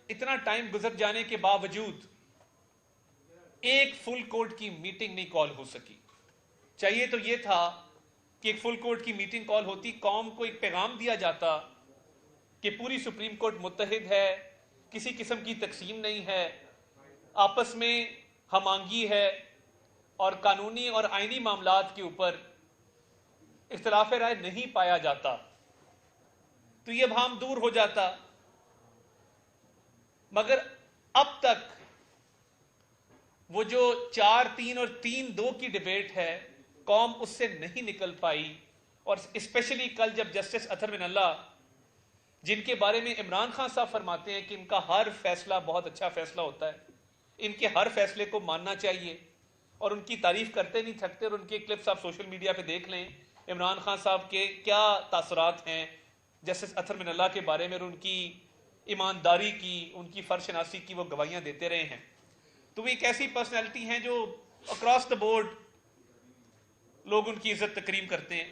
اتنا ٹائم گزر جانے کے باوجود ایک فل کورٹ کی میٹنگ نہیں کال ہو سکی. چاہیے تو یہ تھا کہ ایک فل کورٹ کی میٹنگ کال ہوتی, قوم کو ایک پیغام دیا جاتا کہ پوری سپریم کورٹ متحد ہے, کسی قسم کی تقسیم نہیں ہے, آپس میں ہم آہنگی ہے, اور قانونی اور آئینی معاملات کے اوپر اختلاف رائے نہیں پایا جاتا, تو یہ ابہام دور ہو جاتا. مگر اب تک وہ جو 4-3 اور 3-2 کی ڈیبیٹ ہے, قوم اس سے نہیں نکل پائی. اور اسپیشلی کل جب جسٹس اطہر من اللہ, جن کے بارے میں عمران خان صاحب فرماتے ہیں کہ ان کا ہر فیصلہ بہت اچھا فیصلہ ہوتا ہے, ان کے ہر فیصلے کو ماننا چاہیے, اور ان کی تعریف کرتے نہیں تھکتے, اور ان کے کلپس آپ سوشل میڈیا پہ دیکھ لیں عمران خان صاحب کے کیا تاثرات ہیں جسٹس اطہر من اللہ کے بارے میں, اور ان کی ایمانداری کی, ان کی فرض شناسی کی وہ گواہیاں دیتے رہے ہیں. تو وہ ایک ایسی پرسنالٹی ہیں جو اکراس دا بورڈ لوگ ان کی عزت تکریم کرتے ہیں.